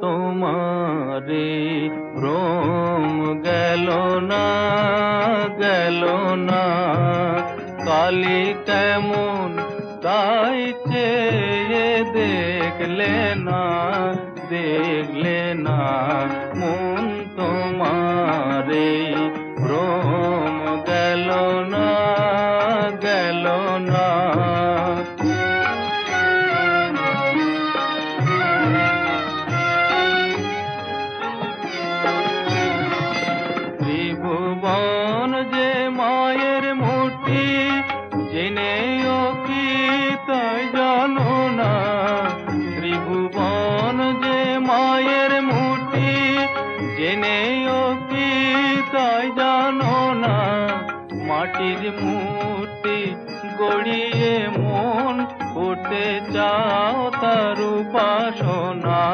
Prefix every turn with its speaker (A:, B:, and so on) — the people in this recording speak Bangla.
A: তোমারে ভ্রম গেল না, গেল না। কালি কেমন তাই চেয়ে দেখলে না, দেখলে না। মন তোমারে ভ্রম গেল না, গেল না। ত্রিভুবন যে মায়ের মুঠি, জেনেও কি তাই জানো না। ত্রিভুবন যে মায়ের মুঠি, জেনেও কি তাই জানো না। মাটির মূর্তি গড়িয়ে মন করতে চাও তার উপাসনা।